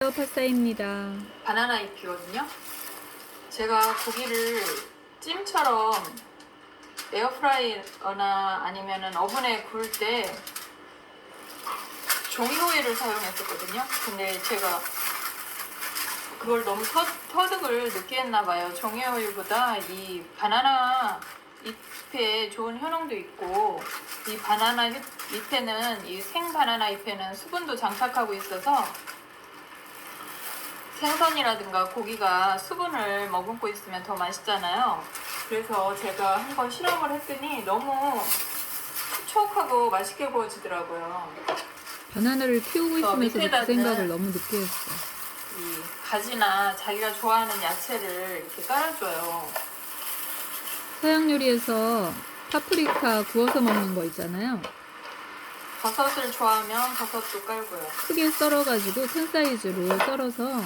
파스타입니다. 바나나 잎이거든요. 제가 고기를 찜처럼 에어프라이어나 아니면은 오븐에 구울 때 종이호일을 사용했었거든요. 근데 제가 그걸 너무 터득을 늦게 했나봐요. 종이호일보다 이 바나나 잎에 좋은 효능도 있고, 이 바나나 잎에는, 이 생 바나나 잎에는 수분도 장착하고 있어서 생선이라든가 고기가 수분을 머금고 있으면 더 맛있잖아요. 그래서 제가 한번 실험을 했더니 너무 촉촉하고 맛있게 구워지더라고요. 바나나를 키우고 있으면서도 그 생각을 너무 늦게 했어. 이 가지나 자기가 좋아하는 야채를 이렇게 깔아줘요. 서양 요리에서 파프리카 구워서 먹는 거 있잖아요. 버섯을 좋아하면 버섯도 깔고요. 크게 썰어가지고 큰 사이즈로 썰어서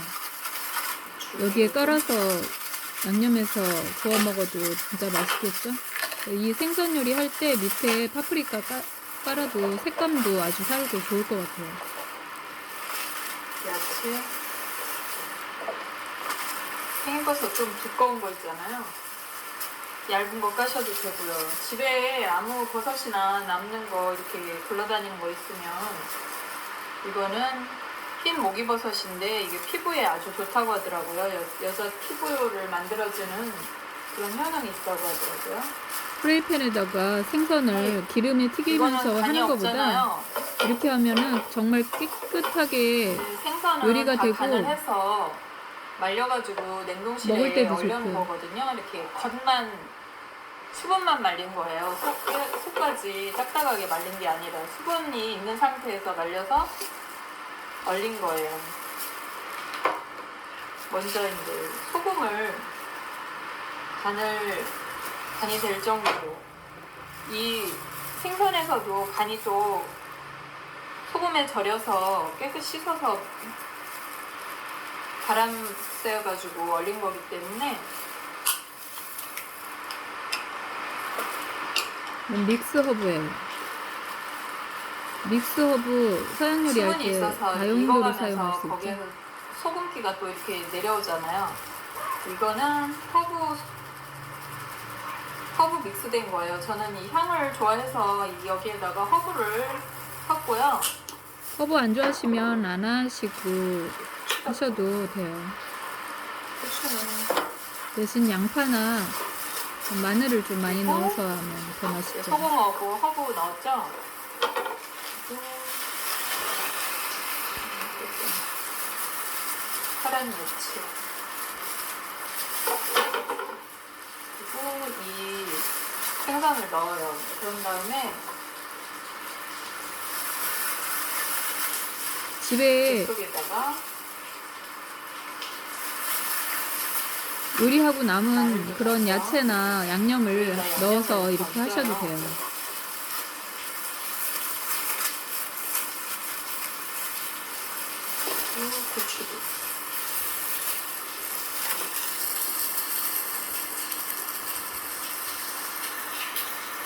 여기에 깔아서 양념해서 구워 먹어도 진짜 맛있겠죠? 이 생선 요리 할 때 밑에 파프리카 깔아도 색감도 아주 살고 좋을 것 같아요. 야채, 생버섯 좀 두꺼운 거 있잖아요. 얇은 거 까셔도 되고요. 집에 아무 버섯이나 남는 거 이렇게 굴러다니는 거 있으면, 이거는 흰 목이버섯인데 이게 피부에 아주 좋다고 하더라고요. 여자 피부를 만들어주는 그런 효능이 있다고 하더라고요. 프라이팬에다가 생선을 기름에 튀기면서 하는 것보다 이렇게 하면은 정말 깨끗하게 생선은 요리가 되고 간을 해서 말려가지고 냉동실에 먹을 때도 얼려놓은 좋고. 거거든요. 이렇게 겉만 수분만 말린 거예요. 속까지 딱딱하게 말린 게 아니라 수분이 있는 상태에서 말려서 얼린 거예요. 먼저 이제 소금을 간이 될 정도로, 이 생선에서도 간이 또 소금에 절여서 깨끗이 씻어서 바람 쐬어가지고 얼린 거기 때문에. 믹스 허브예요. 믹스 허브 서양 요리 할 수분이 때 있어서 다용도로 익어가면서 사용할 수 있죠. 거기에서 소금기가 또 이렇게 내려오잖아요. 이거는 허브 믹스된 거예요. 저는 이 향을 좋아해서 여기에다가 허브를 샀고요. 허브 안 좋아하시면 안 하시고 하셔도 돼요. 후추는 대신 양파나 마늘을 좀 많이 넣어서 하면 더 맛있죠. 소금하고 허브 넣었죠. 파란 야채, 그리고 이 생선을 넣어요. 그런 다음에 집에 속에다가 요리하고 남은 그런 야채나 양념을 넣어서 이렇게 하셔도 돼요. 고추도.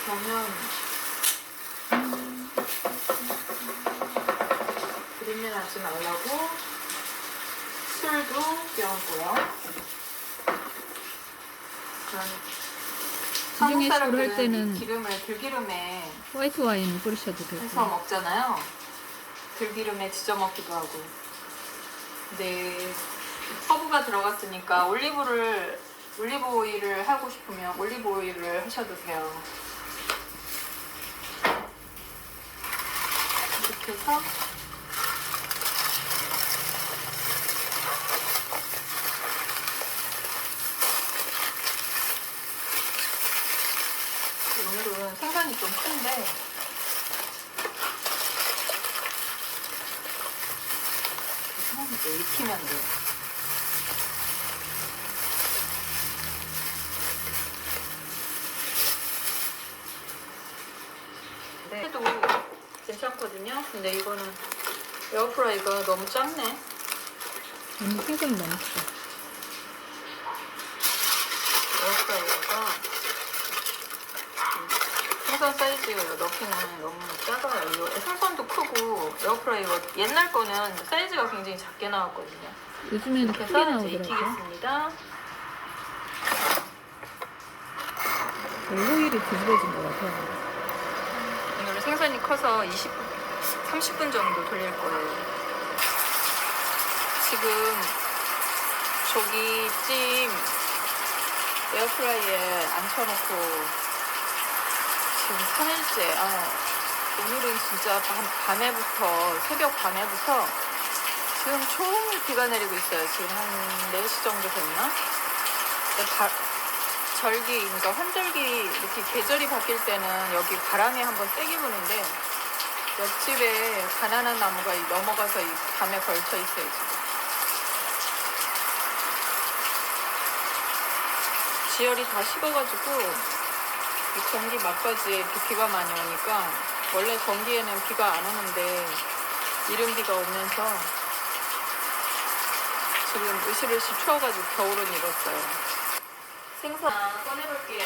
그러면 비린내 나지 말라고 술도 끼얹고요. 시중에 한국 술을 할 사람들은 때는 기름을 들기름에 화이트 와인을 뿌리셔도 해서 되고. 먹잖아요. 들기름에 지져 먹기도 하고. 근데 허브가 들어갔으니까 올리브 오일을 하고 싶으면 올리브 오일을 하셔도 돼요. 이렇게 해서 오늘은 생선이 좀 큰데 이제 익히면 돼요. 네. 해도 괜찮거든요. 근데 이거는 에어프라이가 너무 작네. 아니, 생선이 너무 크다. 에어프라이어가 생선 사이즈 넣기는 너무 작아요. 이거 생선도 크고 에어프라이어 옛날 거는 사이즈가 굉장히 작게 나왔거든요. 요즘에는 이렇게 크게 해서 이제 나오더라고요. 익히겠습니다. 호일이 뒤집어진 것 같아요. 오늘은 생선이 커서 30분 정도 돌릴 거예요. 지금 저기 찜 에어프라이어에 앉혀놓고 지금 3일째. 오늘은 진짜 밤에부터 새벽 밤에부터 지금 종일 비가 내리고 있어요. 지금 한 4시 정도 됐나? 그러니까 환절기 이렇게 계절이 바뀔 때는 여기 바람이 한번 세게 부는데 옆집에 바나나 나무가 넘어가서 이 밤에 걸쳐 있어요. 지금. 지열이 다 식어가지고 이 건기 막바지에 이렇게 비가 많이 오니까 원래 건기에는 비가 안 오는데 이른 비가 오면서 지금 으실으실 추워가지고 겨울옷 입었어요. 생선 꺼내볼게요.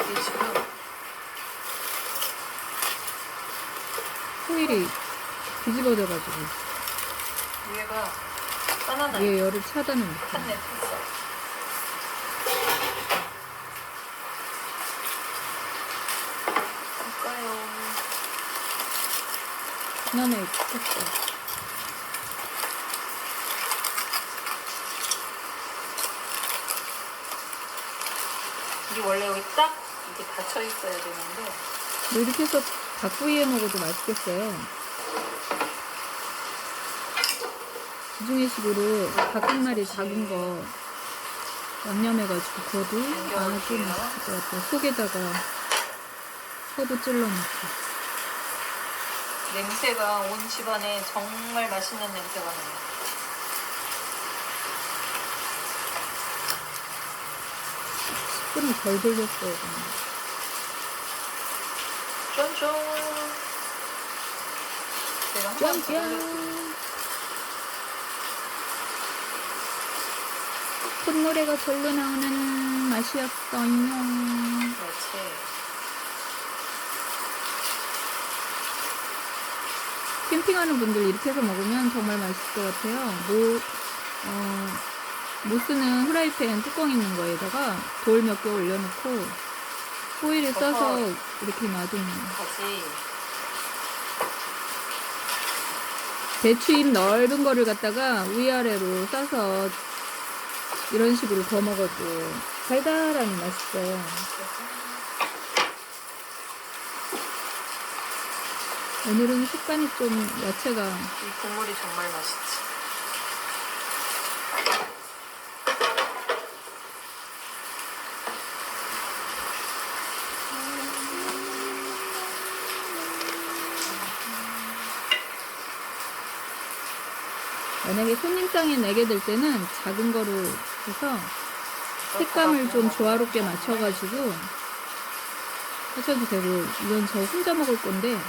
이게 지금 호일이 뒤집어져가지고 위에가 바나나 위에 열을 차단을 못해요. 한내 폈어. 볼까요? 바나나에 pis었어. 이게 원래 여기 딱 이렇게 닫혀 있어야 되는데 뭐 이렇게 해서 닭구이에 먹어도 맛있겠어요. 지중해식으로 닭 한 마리 작은 거 양념해가지고 구워도 아주 맛있을 것 같아요. 속에다가 허브 찔러놓고. 냄새가 온 집안에 정말 맛있는 냄새가 나요. 좀 덜 돌렸어요. 쫀쫀. 제가 한 번 더 돌렸어요. 짠짠! 콧노래가 절로 나오는 맛이었어요. 그렇지. 캠핑하는 분들 이렇게 해서 먹으면 정말 맛있을 것 같아요. 못 쓰는 후라이팬 뚜껑 있는 거에다가 돌 몇 개 올려놓고 호일에 싸서 이렇게 놔두면 다시 배추잎 넓은 거를 갖다가 위아래로 싸서 이런 식으로 구워 먹어도 달달하니 맛있어요. 오늘은 식감이 좀 야채가 이 국물이 정말 맛있지. 만약에 손님상에 내게 될 때는 작은 거를 해서 색감을 좀 조화롭게 맞춰가지고 하셔도 되고, 이건 저 혼자 먹을 건데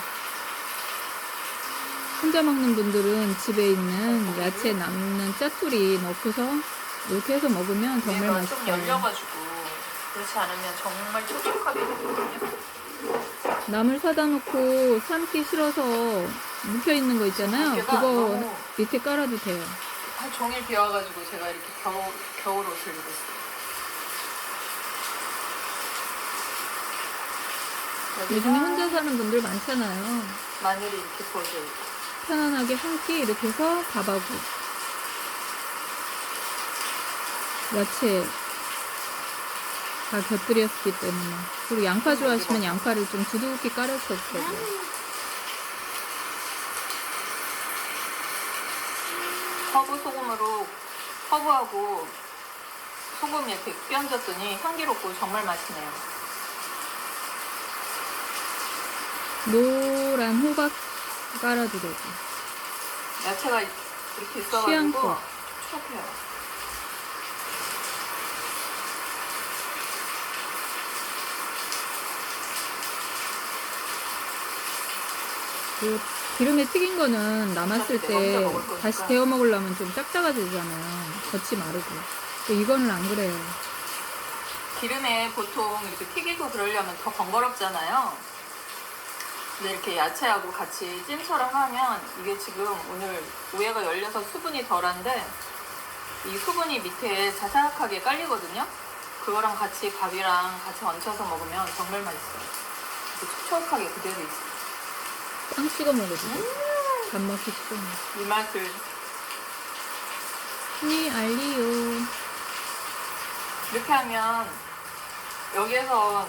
혼자 먹는 분들은 집에 있는 야채 남는 짜투리 넣고서 이렇게 해서 먹으면 정말 얘가 좀 맛있어요. 열려가지고 그렇지 않으면 정말 촉촉하게 되거든요. 나물 사다 놓고 삶기 싫어서 묵혀 있는 거 있잖아요. 무게가 그거 너무- 밑에 깔아도 돼요. 한 종일 비와가지고 제가 이렇게 겨울 옷을 입었어요. 요즘에 혼자 사는 분들 많잖아요. 마늘이 이렇게 부어져 있고. 편안하게 한 끼 이렇게 해서 밥하고 야채 다 곁들였기 때문에. 그리고 양파 좋아하시면 양파를 좀 두둑히 깔아서 되고. 허브 소금으로 허브하고 소금 이렇게 끼얹었더니 향기롭고 정말 맛있네요. 노란 호박 깔아도 되고. 야채가 이렇게 있어가지고 취향껏. 촉촉해요. 그 기름에 튀긴 거는 남았을 어차피 내가 혼자 때 먹을 거니까. 다시 데워 먹으려면 좀 짭짤해지잖아요. 겉이 마르고. 근데 이거는 안 그래요. 기름에 보통 이렇게 튀기고 그러려면 더 번거롭잖아요. 근데 이렇게 야채하고 같이 찜처럼 하면 이게 지금 오늘 우회가 열려서 수분이 덜한데 이 수분이 밑에 자작하게 깔리거든요. 그거랑 같이 밥이랑 같이 얹혀서 먹으면 정말 맛있어요. 이렇게 촉촉하게 그대로 있어요. 빵 찍어 먹어도 돼. 밥 먹기 좋은. 이 맛을 니 알리요. 이렇게 하면 여기에서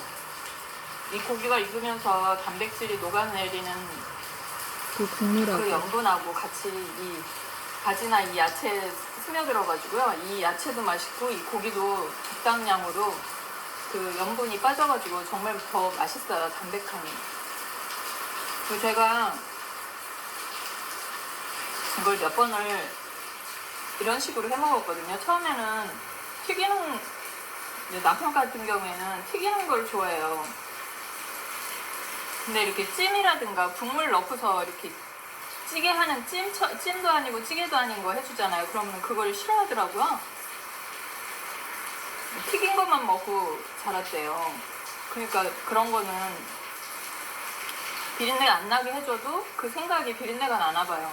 이 고기가 익으면서 단백질이 녹아내리는 그 국물하고. 그 염분하고 같이 이 가지나 이 야채에 스며들어가지고요. 이 야채도 맛있고 이 고기도 적당량으로 그 염분이 빠져가지고 정말 더 맛있어요. 담백함이. 그리고 제가 이걸 몇 번을 이런 식으로 해 먹었거든요. 처음에는 튀기는, 이제 남편 같은 경우에는 튀기는 걸 좋아해요. 근데 이렇게 찜이라든가 국물 넣고서 이렇게 찌개 하는 찜도 아니고 찌개도 아닌 거 해주잖아요. 그러면 그걸 싫어하더라고요. 튀긴 것만 먹고 자랐대요. 그러니까 그런 거는 비린내가 안 나게 해줘도 그 생각이 비린내가 나나 봐요.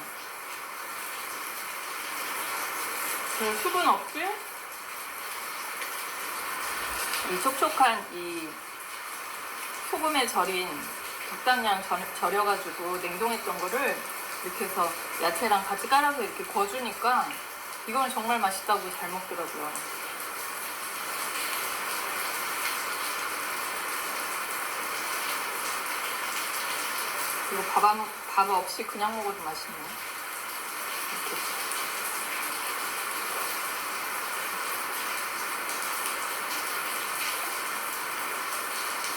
그 수분 없이 이 촉촉한 이 소금에 절인 적당량 절여가지고 냉동했던 거를 이렇게 해서 야채랑 같이 깔아서 이렇게 구워주니까 이거는 정말 맛있다고 잘 먹더라고요. 그리고 밥 없이 그냥 먹어도 맛있네요. 이렇게.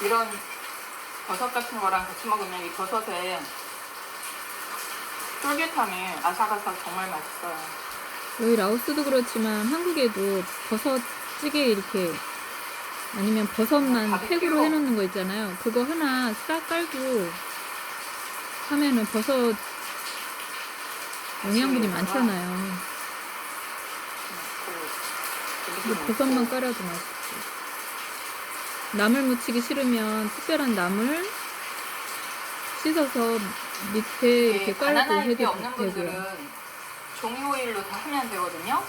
이런 버섯 같은 거랑 같이 먹으면 이 버섯에 쫄깃함이 아삭아삭 정말 맛있어요. 여기 라오스도 그렇지만 한국에도 버섯찌개 이렇게 아니면 버섯만 밥이 팩으로 끼워. 해놓는 거 있잖아요. 그거 하나 싹 깔고 하면은 버섯 영양분이 많잖아요. 근데 버섯만 깔아도 맛있지. 나물 무치기 싫으면 특별한 나물 씻어서 밑에 이렇게 깔고 바나나 잎이 해도 없는 되고요. 분들은 종이 호일로 다 하면 되거든요.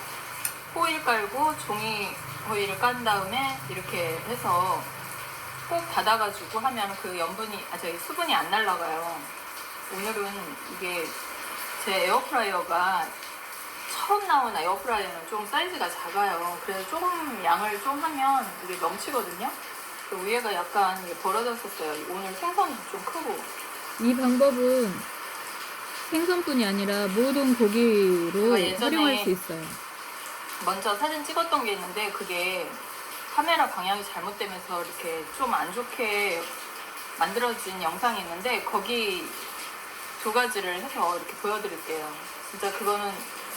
호일 깔고 종이 호일을 깐 다음에 이렇게 해서 꼭 닫아가지고 하면 그 저기 수분이 안 날아가요. 오늘은 이게 제 에어프라이어가 처음 나온 에어프라이어는 좀 사이즈가 작아요. 그래서 조금 양을 좀 하면 이게 넘치거든요. 그 위에가 약간 이게 벌어졌었어요. 오늘 생선도 좀 크고. 이 방법은 생선뿐이 아니라 모든 고기로 제가 예전에 활용할 수 있어요. 먼저 사진 찍었던 게 있는데 그게 카메라 방향이 잘못되면서 이렇게 좀 안 좋게 만들어진 영상이 있는데 거기 두 가지를 해서 이렇게 보여드릴게요. 진짜 그거는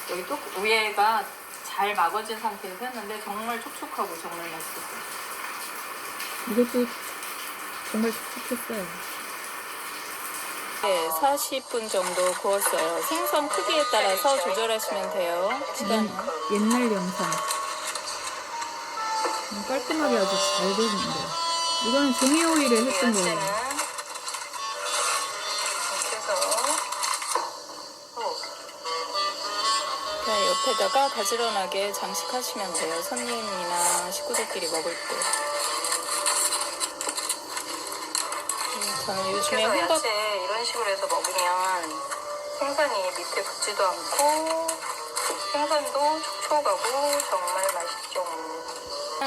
여기 또 위에가 잘 막아진 상태에서 했는데 정말 촉촉하고 정말 맛있었어요. 이것도 정말 촉촉했어요. 네, 40분 정도 구웠어요. 생선 크기에 따라서 조절하시면 돼요. 시간은. 옛날 영상. 깔끔하게 아주 잘 되는데. 이거는 종이 오일에 했던 거예요. 이렇게 해서 그냥 옆에다가 가지런하게 장식하시면 돼요. 손님이나 식구들끼리 먹을 때. 저는 요즘에 혼밥 야채 이런 식으로 해서 먹으면 생선이 밑에 붙지도 않고 생선도 촉촉하고 정말 맛있죠.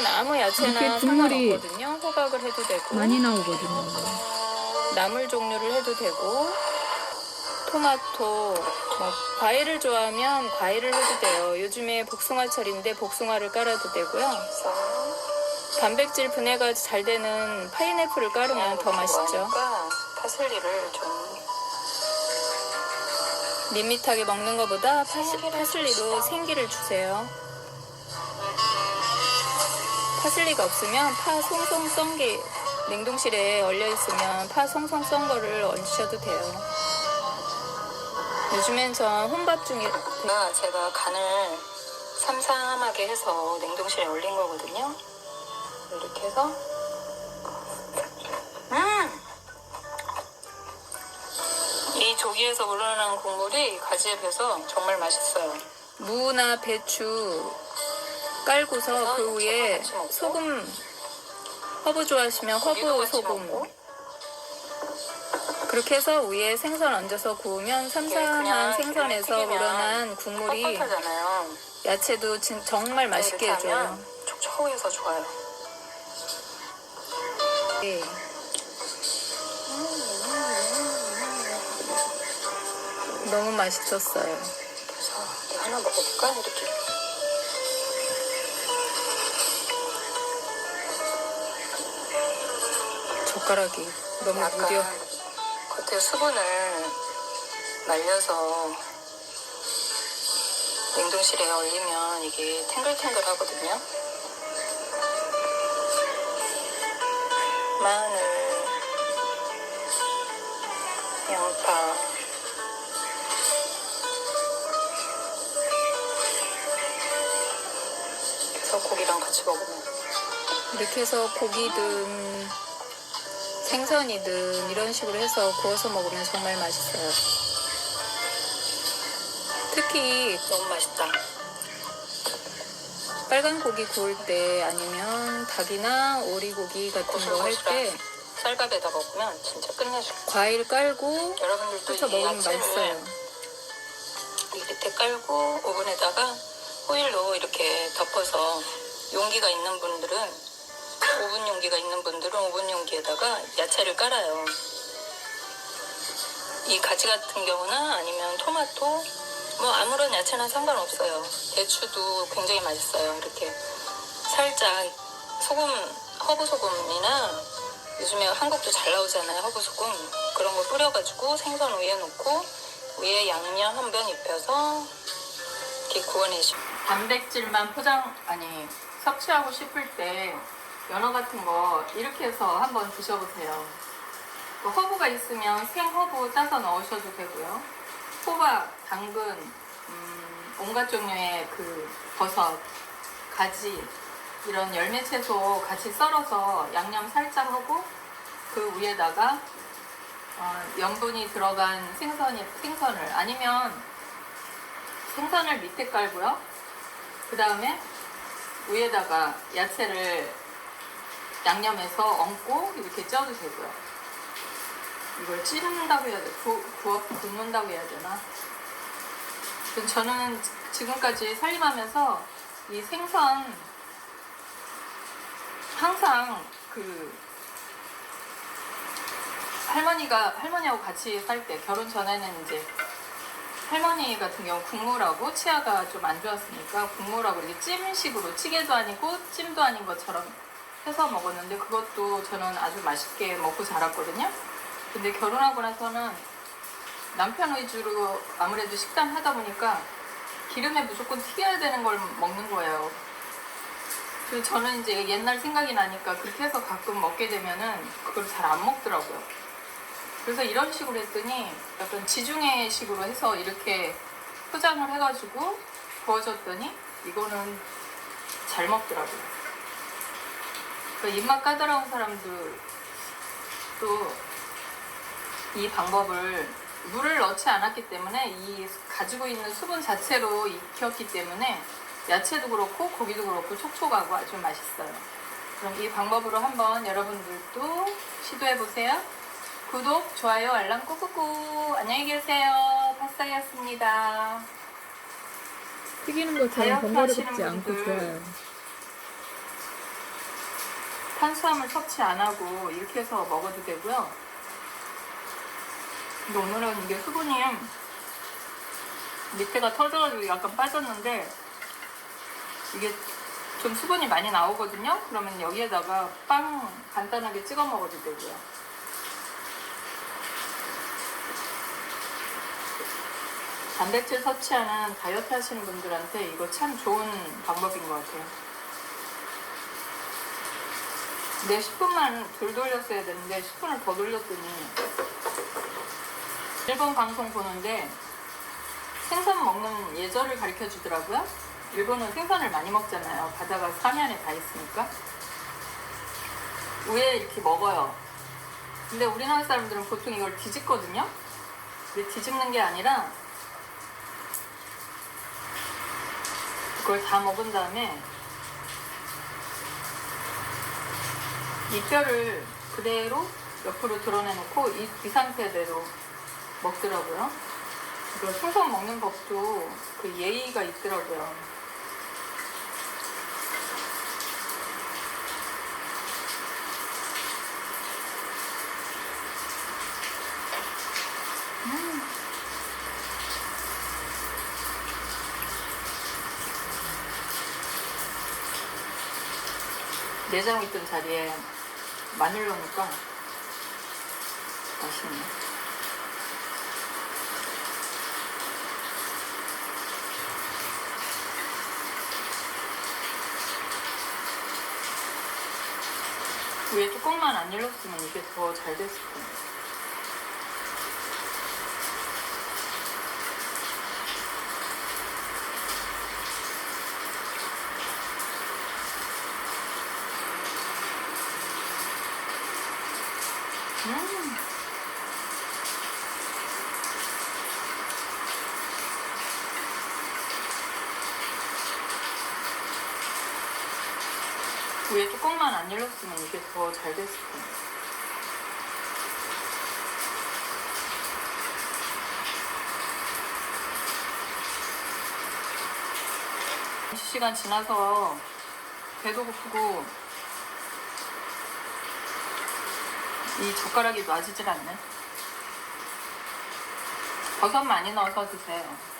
아무 야채나 이렇게 국물이 상관없거든요. 호박을 해도 되고 많이 나오거든요. 나물 종류를 해도 되고 토마토 뭐 과일을 좋아하면 과일을 해도 돼요. 요즘에 복숭아철인데 복숭아를 깔아도 되고요. 단백질 분해가 잘 되는 파인애플을 깔으면 더 맛있죠. 파슬리를 좀 밋밋하게 먹는 것보다 파슬리로 생기를 주세요. 파슬리가 없으면 파 송송 썬 게 냉동실에 얼려 있으면 파 송송 썬 거를 얹으셔도 돼요. 요즘엔 전 혼밥 중이라 제가 간을 삼삼하게 해서 냉동실에 얼린 거거든요. 이렇게 해서 이 조기에서 우러나는 국물이 가지에 배서 정말 맛있어요. 무나 배추 깔고서 그 위에 소금, 허브 좋아하시면 허브 소금 그렇게 해서 위에 생선 얹어서 구우면 삼삼한 생선에서 우러난 국물이 퍽퍽하잖아요. 야채도 정말 맛있게 해줘요. 촉촉해서 좋아요. 네. 너무 맛있었어요. 그래서 하나 먹어볼까? 이렇게. 젓가락이 너무 무뎌. 겉에 수분을 말려서 냉동실에 얼리면 이게 탱글탱글 하거든요. 마늘, 양파, 그래서 고기랑 같이 먹으면 이렇게 해서 고기든 생선이든 이런 식으로 해서 구워서 먹으면 정말 맛있어요. 특히 너무 맛있다. 빨간 고기 구울 때 아니면 닭이나 오리고기 같은 거 할 때 쌀밥에다 먹으면 진짜 끝내줘. 과일 깔고 여러분들도 해서 먹으면 맛있어요. 이 밑에 깔고 오븐에다가 호일로 이렇게 덮어서 용기가 있는 분들은 오븐 용기가 있는 분들은 오븐 용기에다가 야채를 깔아요. 이 가지 같은 경우나 아니면 토마토 뭐 아무런 야채나 상관없어요. 배추도 굉장히 맛있어요. 이렇게 살짝 소금, 허브 소금이나 요즘에 한국도 잘 나오잖아요. 허브 소금 그런 거 뿌려가지고 생선 위에 놓고 위에 양념 한 번 입혀서 이렇게 구워내시고 단백질만 섭취하고 싶을 때 연어 같은 거 이렇게 해서 한번 드셔보세요. 또 허브가 있으면 생허브 따서 넣으셔도 되고요. 호박, 당근, 온갖 종류의 그 버섯, 가지 이런 열매 채소 같이 썰어서 양념 살짝 하고 그 위에다가 염분이 들어간 생선을 아니면 생선을 밑에 깔고요. 그 다음에 위에다가 야채를 양념해서 얹고 이렇게 쪄도 되고요. 이걸 찌른다고 해야 돼. 굽는다고 해야 되나? 저는 지금까지 살림하면서 이 생선 항상 그 할머니하고 같이 살 때 결혼 전에는 이제 할머니 같은 경우 국물하고 치아가 좀 안 좋았으니까 국물하고 이렇게 찜식으로 찌개도 아니고 찜도 아닌 것처럼 해서 먹었는데 그것도 저는 아주 맛있게 먹고 자랐거든요. 근데 결혼하고 나서는 남편 위주로 아무래도 식단 하다 보니까 기름에 무조건 튀겨야 되는 걸 먹는 거예요. 그래서 저는 이제 옛날 생각이 나니까 그렇게 해서 가끔 먹게 되면은 그걸 잘 안 먹더라고요. 그래서 이런 식으로 했더니 약간 지중해 식으로 해서 이렇게 포장을 해가지고 구워줬더니 이거는 잘 먹더라고요. 그러니까 입맛 까다로운 사람들도 이 방법을 물을 넣지 않았기 때문에 이 가지고 있는 수분 자체로 익혔기 때문에 야채도 그렇고 고기도 그렇고 촉촉하고 아주 맛있어요. 그럼 이 방법으로 한번 여러분들도 시도해보세요. 구독, 좋아요, 알람 꾹꾹꾹. 안녕히 계세요. 파스타였습니다. 튀기는 것처럼 번거롭지 않고 좋아요. 탄수화물 섭취 안 하고 이렇게 해서 먹어도 되고요. 근데 오늘은 이게 수분이 밑에가 터져가지고 약간 빠졌는데 이게 좀 수분이 많이 나오거든요. 그러면 여기에다가 빵 간단하게 찍어 먹어도 되고요. 단백질 섭취하는 다이어트 하시는 분들한테 이거 참 좋은 방법인 것 같아요. 근데 10분만 덜 돌렸어야 되는데 10분을 더 돌렸더니 일본 방송 보는데 생선 먹는 예절을 가르쳐 주더라고요. 일본은 생선을 많이 먹잖아요. 바다가 사면에 다 있으니까. 위에 이렇게 먹어요. 근데 우리나라 사람들은 보통 이걸 뒤집거든요. 근데 뒤집는 게 아니라 그걸 다 먹은 다음에 이 뼈를 그대로 옆으로 드러내놓고 이 상태대로 먹더라고요. 그리고 생선 먹는 법도 그 예의가 있더라고요. 내장 있던 자리에 마늘 넣으니까 맛있네. 위에 뚜껑만 안 열렸으면 이게 더 잘 됐을 거예요. 위에 뚜껑만 안 열렸으면 이게 더 잘 됐을 거예요. 시간 지나서 배도 고프고 이 젓가락이 놔지질 않네. 버섯 많이 넣어서 드세요.